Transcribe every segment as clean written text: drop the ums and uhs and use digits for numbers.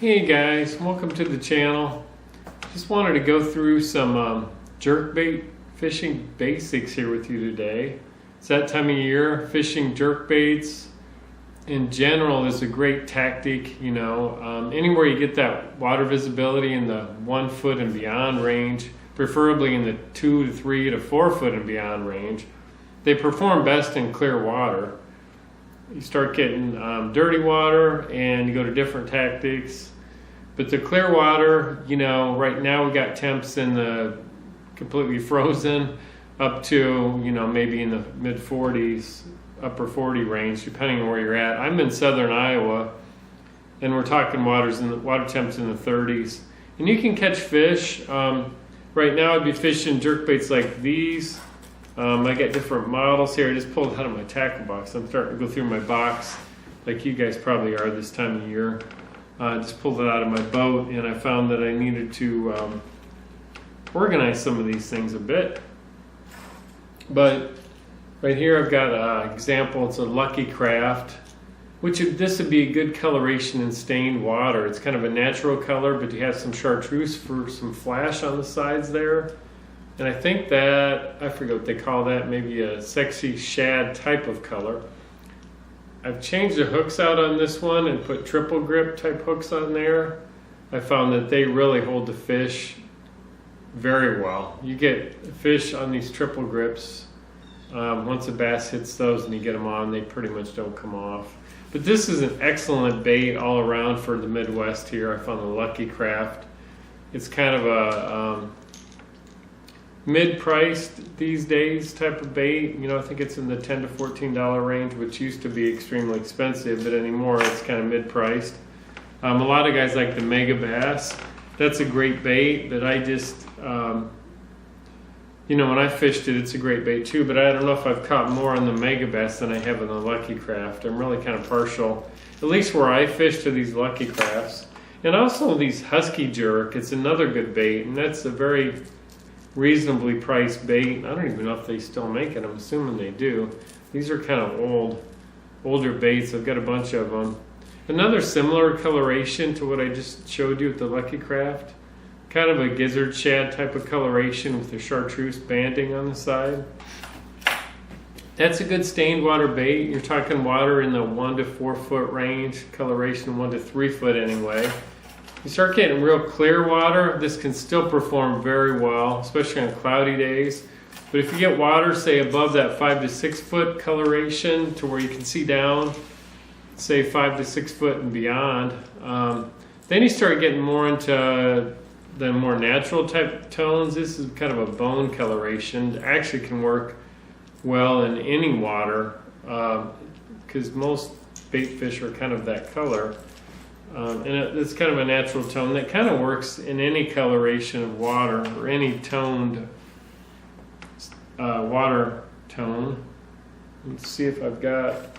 Hey guys, welcome to the channel. Just wanted to go through some jerkbait fishing basics here with you today. It's that time of year. Fishing jerkbaits in general is a great tactic. Anywhere you get that water visibility in the 1 foot and beyond range, preferably in the 2 to 3 to 4 foot and beyond range, they perform best in clear water. You start getting dirty water and you go to different tactics. But the clear water, right now we got temps in the completely frozen up to, maybe in the mid 40s, upper 40 range, depending on where you're at. I'm in southern Iowa and we're talking water temps in the 30s. And you can catch fish. Right now I'd be fishing jerkbaits like these. I got different models here. I just pulled it out of my tackle box. I'm starting to go through my box like you guys probably are this time of year. I just pulled it out of my boat and I found that I needed to organize some of these things a bit. But right here I've got an example. It's a Lucky Craft, this would be a good coloration in stained water. It's kind of a natural color, but you have some chartreuse for some flash on the sides there. And I think that, I forget what they call that, maybe a sexy shad type of color. I've changed the hooks out on this one and put triple grip type hooks on there. I found that they really hold the fish very well. You get fish on these triple grips. Once a bass hits those and you get them on, they pretty much don't come off. But this is an excellent bait all around for the Midwest here. I found the Lucky Craft. It's kind of a mid-priced these days type of bait. I think it's in the $10 to $14 range, which used to be extremely expensive, but anymore it's kind of mid-priced. A lot of guys like the Mega Bass. That's a great bait, but I just, when I fished it, it's a great bait too, but I don't know if I've caught more on the Mega Bass than I have on the Lucky Craft. I'm really kind of partial, at least where I fish, to these Lucky Crafts. And also these Husky Jerk, it's another good bait, and that's a very reasonably priced bait. I don't even know if they still make it. I'm assuming they do. These are kind of older baits. I've got a bunch of them. Another similar coloration to what I just showed you with the Lucky Craft. Kind of a gizzard shad type of coloration with the chartreuse banding on the side. That's a good stained water bait. You're talking water in the 1 to 4 foot range, coloration 1 to 3 foot anyway. You start getting real clear water, this can still perform very well, especially on cloudy days. But if you get water, say above that 5 to 6 foot coloration to where you can see down, say 5 to 6 foot and beyond, then you start getting more into the more natural type tones. This is kind of a bone coloration. It actually can work well in any water because most bait fish are kind of that color. And it's kind of a natural tone that kind of works in any coloration of water or any toned water tone. Let's see if I've got,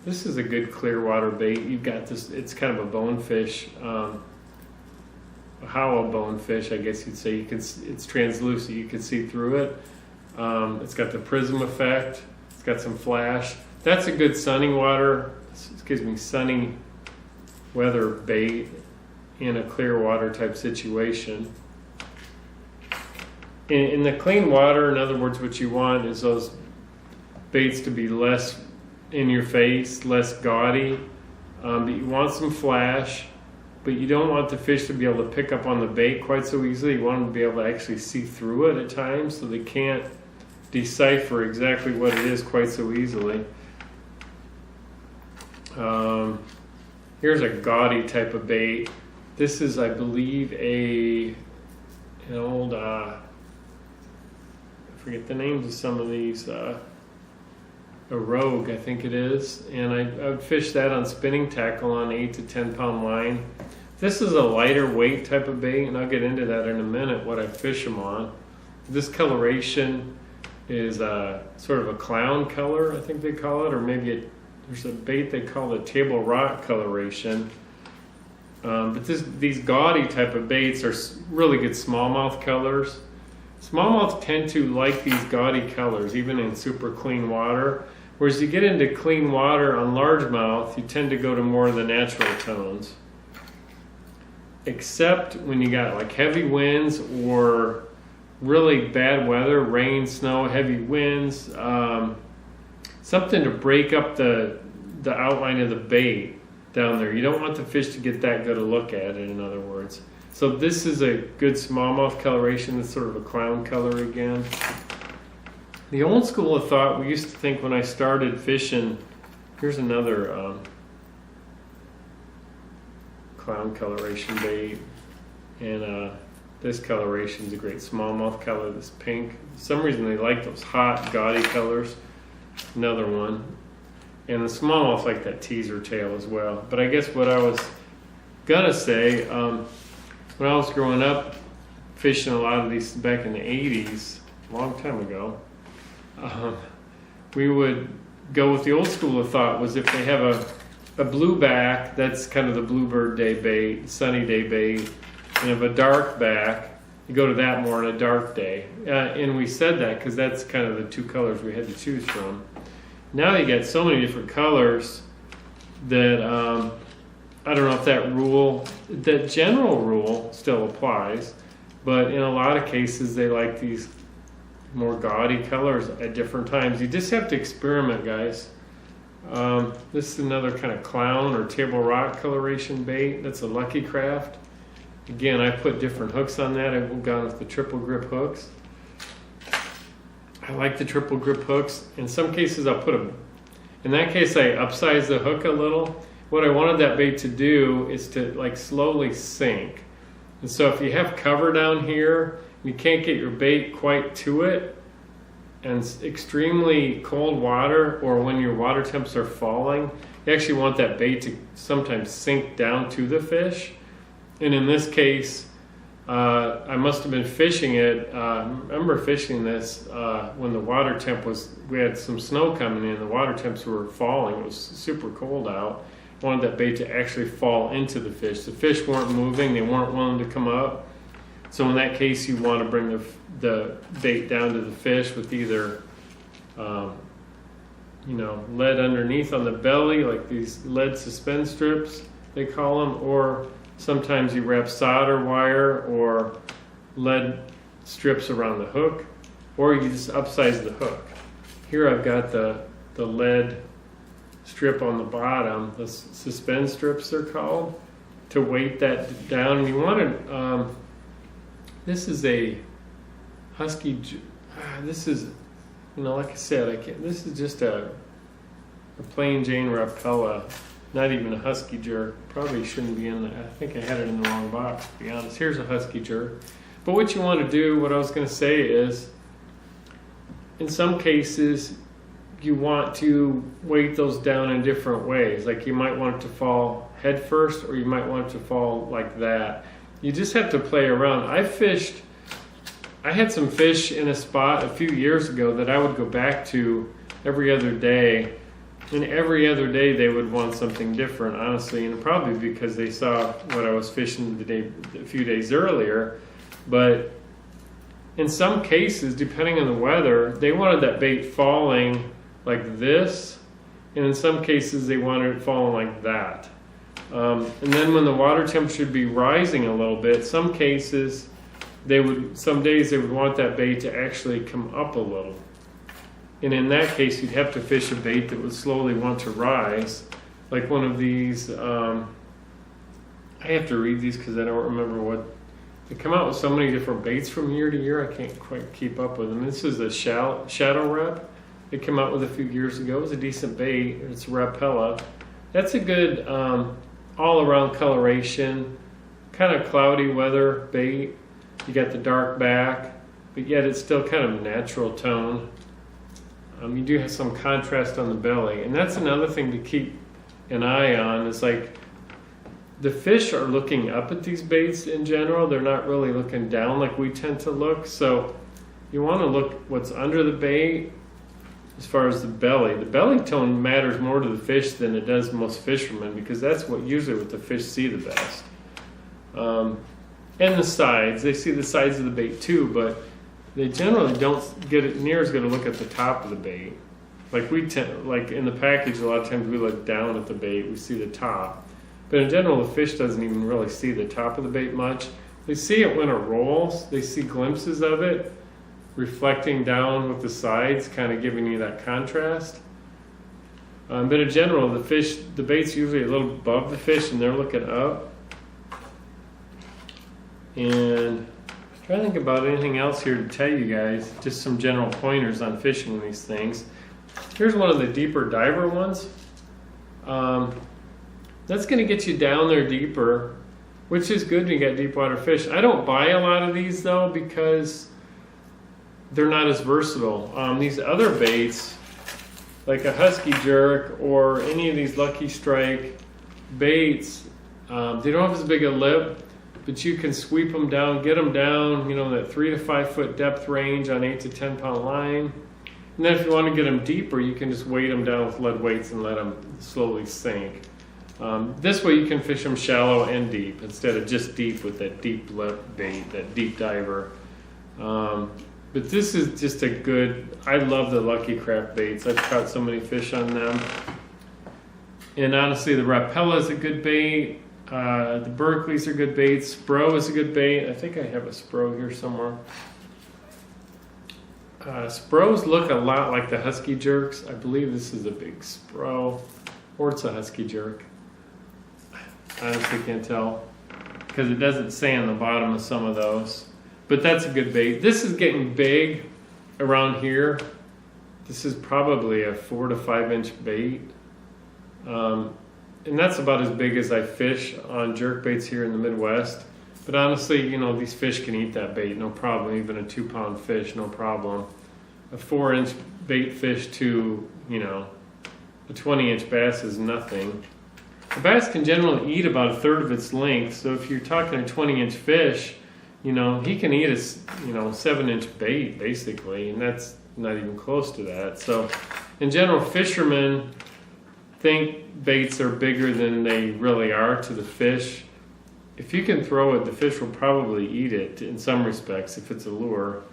this is a good clear water bait. You've got this, it's kind of a bonefish, a hollow bonefish, I guess you'd say. It's translucent, you can see through it. It's got the prism effect, it's got some flash. That's a good sunny weather bait in a clear water type situation. In the clean water, in other words, what you want is those baits to be less in your face, less gaudy, but you want some flash, but you don't want the fish to be able to pick up on the bait quite so easily. You want them to be able to actually see through it at times so they can't decipher exactly what it is quite so easily. Here's a gaudy type of bait. This is, I believe, an old, I forget the names of some of these, a rogue, I think it is. And I would fish that on spinning tackle on 8 to 10 pound line. This is a lighter weight type of bait, and I'll get into that in a minute, what I fish them on. This coloration is sort of a clown color, I think they call it, or maybe there's a bait they call the table rock coloration. But these gaudy type of baits are really good smallmouth colors. Smallmouth tend to like these gaudy colors, even in super clean water. Whereas you get into clean water on largemouth, you tend to go to more of the natural tones. except when you got like heavy winds or really bad weather, rain, snow, heavy winds, something to break up the outline of the bait down there. You don't want the fish to get that good a look at it, in other words. So this is a good smallmouth coloration. It's sort of a clown color again. The old school of thought, we used to think when I started fishing, here's another clown coloration bait, and this coloration is a great smallmouth color, this pink. For some reason they like those hot, gaudy colors. Another one. And the smallmouth like that teaser tail as well. But I guess what I was gonna say, when I was growing up fishing a lot of these back in the 80s, a long time ago, we would go with the old school of thought was if they have a blue back, that's kind of the bluebird day bait, sunny day bait, and if a dark back, you go to that more on a dark day. And we said that because that's kind of the two colors we had to choose from. Now you get so many different colors that I don't know if that general rule still applies, but in a lot of cases they like these more gaudy colors at different times. You just have to experiment, guys. This is another kind of clown or table rock coloration bait. That's a Lucky Craft. Again, I put different hooks on that. I've gone with the triple grip hooks. I like the triple grip hooks. In some cases I'll put them, in that case I upsize the hook a little. What I wanted that bait to do is to like slowly sink. And so if you have cover down here, you can't get your bait quite to it, and it's extremely cold water, or when your water temps are falling, you actually want that bait to sometimes sink down to the fish. And in this case, I must have been fishing it. I remember fishing this when the water temp was, we had some snow coming in, the water temps were falling, it was super cold out. I wanted that bait to actually fall into the fish. The fish weren't moving, they weren't willing to come up. So in that case, you want to bring the bait down to the fish with either, lead underneath on the belly, like these lead suspend strips, they call them, or sometimes you wrap solder wire or lead strips around the hook, or you just upsize the hook. Here I've got the lead strip on the bottom, the suspend strips they're called, to weight that down. And you want to, this is a husky, this is, like I said, this is just a plain Jane Rapella, not even a husky jerk. Probably shouldn't be in there. I think I had it in the wrong box, to be honest. Here's a husky jerk. But what you want to do, what I was going to say is, in some cases, you want to weight those down in different ways. Like you might want it to fall head first, or you might want it to fall like that. You just have to play around. I had some fish in a spot a few years ago that I would go back to every other day. And every other day they would want something different, honestly, and probably because they saw what I was fishing a few days earlier. But in some cases, depending on the weather, they wanted that bait falling like this, and in some cases they wanted it falling like that. And then when the water temperature would be rising a little bit, some days they would want that bait to actually come up a little. And in that case, you'd have to fish a bait that would slowly want to rise. Like one of these, I have to read these because I don't remember what, they come out with so many different baits from year to year, I can't quite keep up with them. This is a Shadow Rep. It came out with a few years ago. It was a decent bait. It's a Rapella. That's a good all-around coloration, kind of cloudy weather bait. You got the dark back, but yet it's still kind of a natural tone. You do have some contrast on the belly, and that's another thing to keep an eye on. Is like the fish are looking up at these baits in general. They're not really looking down like we tend to look. So you want to look what's under the bait as far as the belly. The belly tone matters more to the fish than it does most fishermen, because that's what usually what the fish see the best. And the sides, they see the sides of the bait too, but they generally don't get it near as good a look at the top of the bait. Like like in the package, a lot of times we look down at the bait, we see the top. But in general, the fish doesn't even really see the top of the bait much. They see it when it rolls. They see glimpses of it reflecting down with the sides, kind of giving you that contrast. But in general, the bait's usually a little above the fish and they're looking up. And I'm trying to think about anything else here to tell you guys, just some general pointers on fishing these things. Here's one of the deeper diver ones. That's going to get you down there deeper, which is good when you got deep water fish. I don't buy a lot of these though because they're not as versatile. These other baits, like a Husky Jerk or any of these Lucky Strike baits, they don't have as big a lip, but you can sweep them down, get them down, that 3 to 5 foot depth range on 8 to 10 pound line. And then if you want to get them deeper, you can just weight them down with lead weights and let them slowly sink. This way you can fish them shallow and deep instead of just deep with that deep lip bait, that deep diver. But this is just a good, I love the Lucky Craft baits. I've caught so many fish on them. And honestly, the Rapella is a good bait. The Berkeley's are good baits. Spro is a good bait. I think I have a Spro here somewhere. Spros look a lot like the Husky Jerks. I believe this is a big Spro, or it's a Husky Jerk. I honestly can't tell because it doesn't say on the bottom of some of those. But that's a good bait. This is getting big around here. This is probably a 4 to 5 inch bait. And that's about as big as I fish on jerk baits here in the Midwest. But honestly, these fish can eat that bait, no problem. Even a 2 pound fish, no problem. A 4 inch bait fish to, a 20 inch bass is nothing. A bass can generally eat about a third of its length. So if you're talking a 20 inch fish, he can eat a 7 inch bait basically, and that's not even close to that. So in general, fishermen think baits are bigger than they really are to the fish. If you can throw it, the fish will probably eat it in some respects if it's a lure.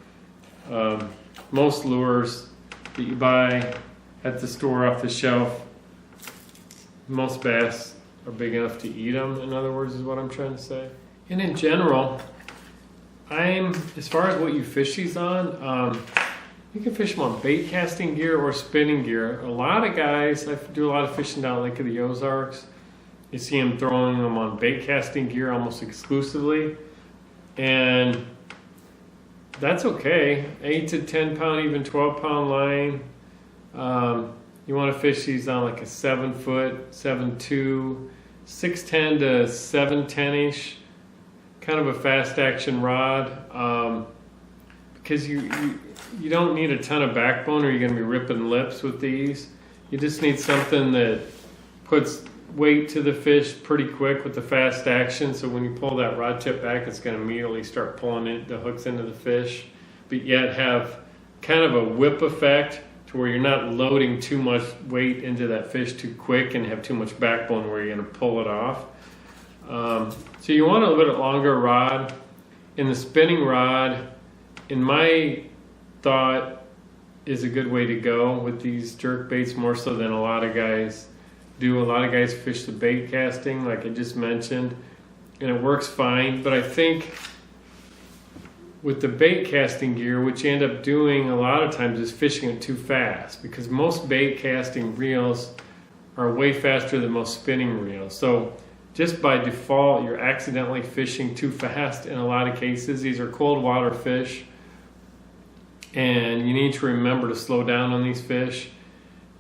Most lures that you buy at the store off the shelf, most bass are big enough to eat them, in other words, is what I'm trying to say. And in general, as far as what you fish these on, you can fish them on bait casting gear or spinning gear. A lot of guys, I do a lot of fishing down Lake of the Ozarks. You see them throwing them on bait casting gear almost exclusively. And that's okay. 8 to 10 pound, even 12 pound line. You want to fish these on like a 7 foot, 7.2, 6'10 to 7'10-ish. Kind of a fast action rod, because you don't need a ton of backbone or you're going to be ripping lips with these. You just need something that puts weight to the fish pretty quick with the fast action, so when you pull that rod tip back, it's going to immediately start pulling the hooks into the fish, but yet have kind of a whip effect to where you're not loading too much weight into that fish too quick and have too much backbone where you're going to pull it off. So you want a little bit longer rod. In the spinning rod, in my thought, is a good way to go with these jerk baits, more so than a lot of guys do. A lot of guys fish the bait casting, like I just mentioned, and it works fine. But I think with the bait casting gear, what you end up doing a lot of times is fishing it too fast, because most bait casting reels are way faster than most spinning reels. So just by default, you're accidentally fishing too fast in a lot of cases. These are cold water fish, and you need to remember to slow down on these fish.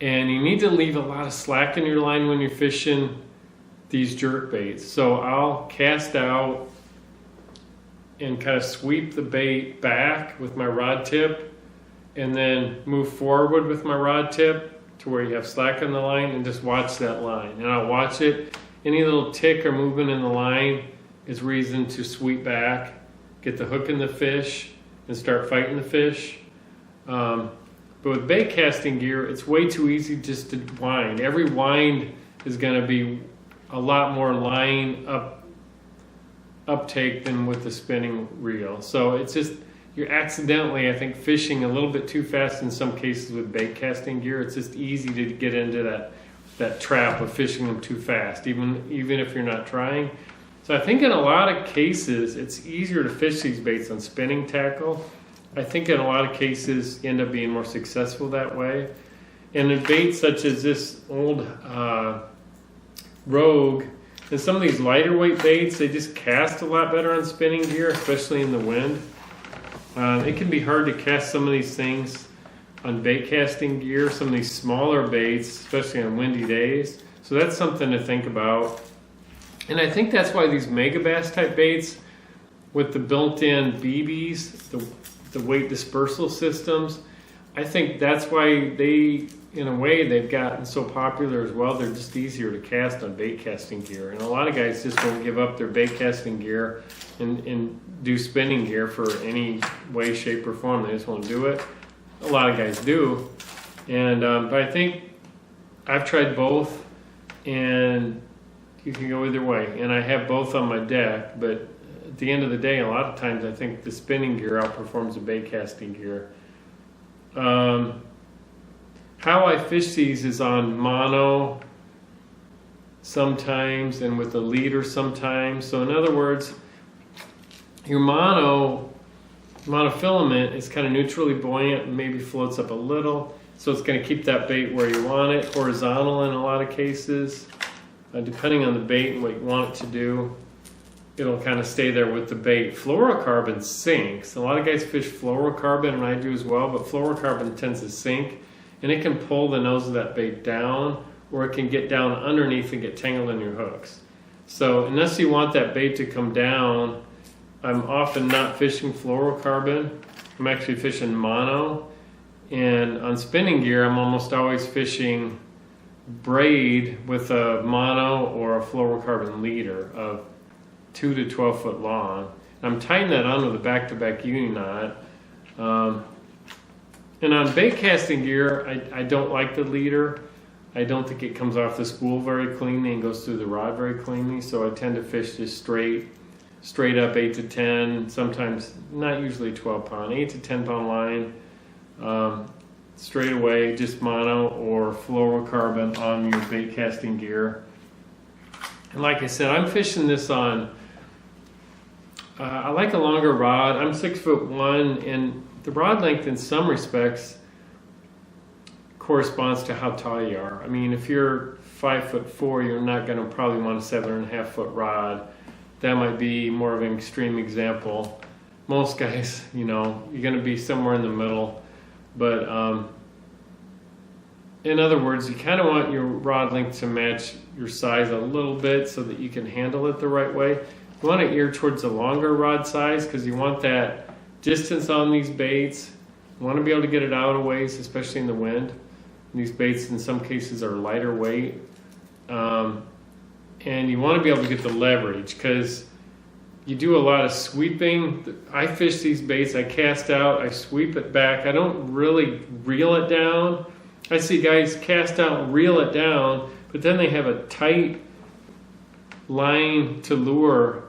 And you need to leave a lot of slack in your line when you're fishing these jerk baits. So I'll cast out and kind of sweep the bait back with my rod tip, and then move forward with my rod tip to where you have slack on the line, and just watch that line. And I'll watch it. Any little tick or movement in the line is reason to sweep back, get the hook in the fish, and start fighting the fish. But with bait casting gear, it's way too easy just to wind. Every wind is going to be a lot more line uptake than with the spinning reel. So it's just, you're accidentally, I think, fishing a little bit too fast in some cases with bait casting gear. It's just easy to get into that that trap of fishing them too fast, even if you're not trying. So I think in a lot of cases, it's easier to fish these baits on spinning tackle. I think in a lot of cases, you end up being more successful that way. And in baits such as this old Rogue, and some of these lighter weight baits, they just cast a lot better on spinning gear, especially in the wind. It can be hard to cast some of these things on bait casting gear, some of these smaller baits, especially on windy days. So that's something to think about. And I think that's why these megabass type baits with the built-in BBs, the weight dispersal systems, I think that's why they, in a way, they've gotten so popular as well. They're just easier to cast on bait casting gear. And a lot of guys just won't give up their bait casting gear and do spinning gear for any way, shape, or form. They just won't do it. A lot of guys do. And but I think I've tried both, and you can go either way. And I have both on my deck, but at the end of the day, a lot of times I think the spinning gear outperforms the bait casting gear. How I fish these is on mono sometimes and with a leader sometimes. So in other words, your monofilament is kind of neutrally buoyant and maybe floats up a little. So it's going to keep that bait where you want it, horizontal in a lot of cases. Depending on the bait and what you want it to do, it'll kind of stay there with the bait. Fluorocarbon sinks. A lot of guys fish fluorocarbon, and I do as well, but fluorocarbon tends to sink, and it can pull the nose of that bait down, or it can get down underneath and get tangled in your hooks. So unless you want that bait to come down, I'm often not fishing fluorocarbon. I'm actually fishing mono, and on spinning gear, I'm almost always fishing braid with a mono or a fluorocarbon leader of 2 to 12 foot long. I'm tying that on with a back-to-back uni knot. And on bait casting gear, I don't like the leader. I don't think it comes off the spool very cleanly and goes through the rod very cleanly, so I tend to fish just straight up 8 to 10, sometimes not usually 12 pound, 8 to 10 pound line. Straight away, just mono or fluorocarbon on your bait casting gear. And like I said, I'm fishing this on, I like a longer rod. I'm 6'1", and the rod length in some respects corresponds to how tall you are. I mean, if you're 5'4", you're not going to probably want a 7.5 foot rod. That might be more of an extreme example. Most guys, you're going to be somewhere in the middle. But in other words, you kind of want your rod length to match your size a little bit so that you can handle it the right way. You want to ear towards the longer rod size because you want that distance on these baits. You want to be able to get it out of ways, especially in the wind. And these baits in some cases are lighter weight. And you want to be able to get the leverage because you do a lot of sweeping. I fish these baits, I cast out, I sweep it back. I don't really reel it down. I see guys cast out and reel it down, but then they have a tight line to lure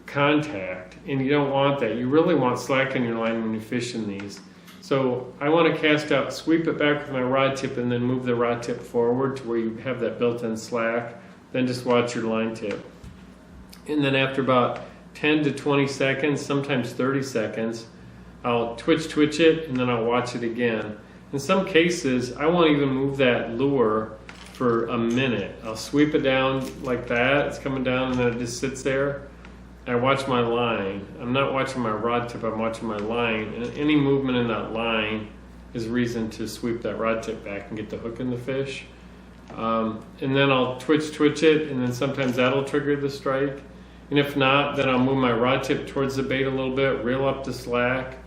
contact, and you don't want that. You really want slack in your line when you're fishing these. So I want to cast out, sweep it back with my rod tip, and then move the rod tip forward to where you have that built-in slack. Then just watch your line tip. And then after about 10 to 20 seconds, sometimes 30 seconds, I'll twitch it, and then I'll watch it again. In some cases, I won't even move that lure for a minute. I'll sweep it down like that. It's coming down, and then it just sits there. I watch my line. I'm not watching my rod tip, I'm watching my line. And any movement in that line is reason to sweep that rod tip back and get the hook in the fish. And then I'll twitch it, and then sometimes that'll trigger the strike. And if not, then I'll move my rod tip towards the bait a little bit, reel up the slack,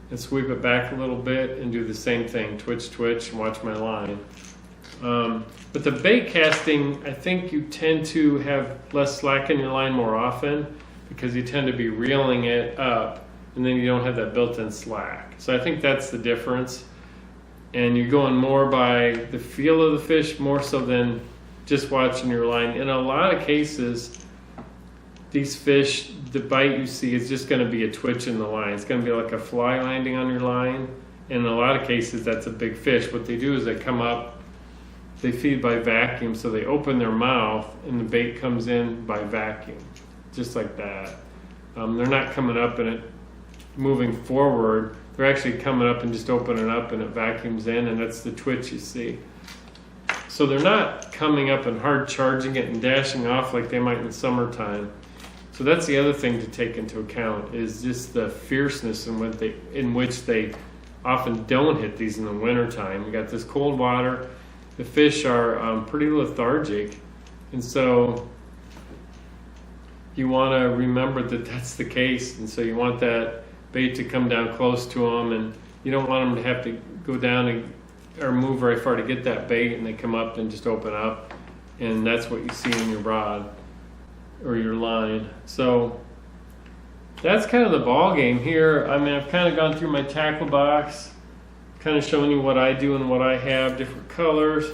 and sweep it back a little bit, and do the same thing, twitch, and watch my line. But the bait casting, I think you tend to have less slack in your line more often because you tend to be reeling it up, and then you don't have that built-in slack. So I think that's the difference. And you're going more by the feel of the fish more so than just watching your line. In a lot of cases, these fish, the bite you see is just going to be a twitch in the line. It's going to be like a fly landing on your line. And in a lot of cases, that's a big fish. What they do is they come up they feed by vacuum, so they open their mouth and the bait comes in by vacuum, just like that. They're not coming up and it moving forward. They're actually coming up and just opening up and it vacuums in, and that's the twitch you see. So they're not coming up and hard charging it and dashing off like they might in the summertime. So that's the other thing to take into account, is just the fierceness in which they often don't hit these in the wintertime. You got this cold water, the fish are pretty lethargic, and so you want to remember that that's the case, and so you want that bait to come down close to them, and you don't want them to have to go down or move very far to get that bait, and they come up and just open up, and that's what you see in your rod or your line. So that's kind of the ball game here. I mean, I've kind of gone through my tackle box, kind of showing you what I do and what I have, different colors.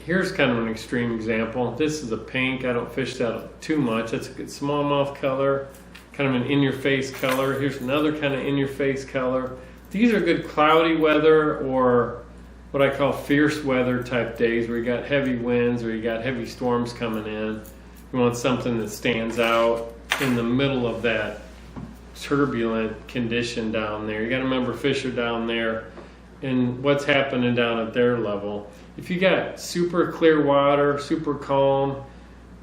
Here's kind of an extreme example. This is a pink. I don't fish that too much. That's a good smallmouth color, kind of an in-your-face color. Here's another kind of in-your-face color. These are good cloudy weather or what I call fierce weather type days, where you got heavy winds or you got heavy storms coming in. You want something that stands out in the middle of that turbulent condition down there. You got to remember, fish are down there and what's happening down at their level. If you got super clear water, super calm,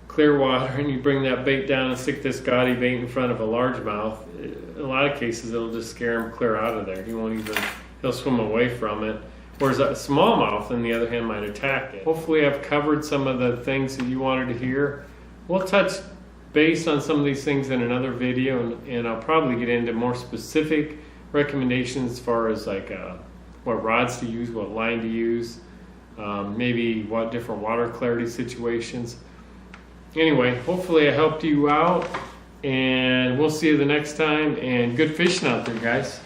clear water, and you bring that bait down and stick this gaudy bait in front of a largemouth, in a lot of cases it'll just scare him clear out of there. He'll swim away from it. Whereas a smallmouth, on the other hand, might attack it. Hopefully I've covered some of the things that you wanted to hear. We'll touch base on some of these things in another video, and I'll probably get into more specific recommendations as far as like what rods to use, what line to use, maybe what different water clarity situations. Anyway, hopefully I helped you out, and we'll see you the next time, and good fishing out there, guys.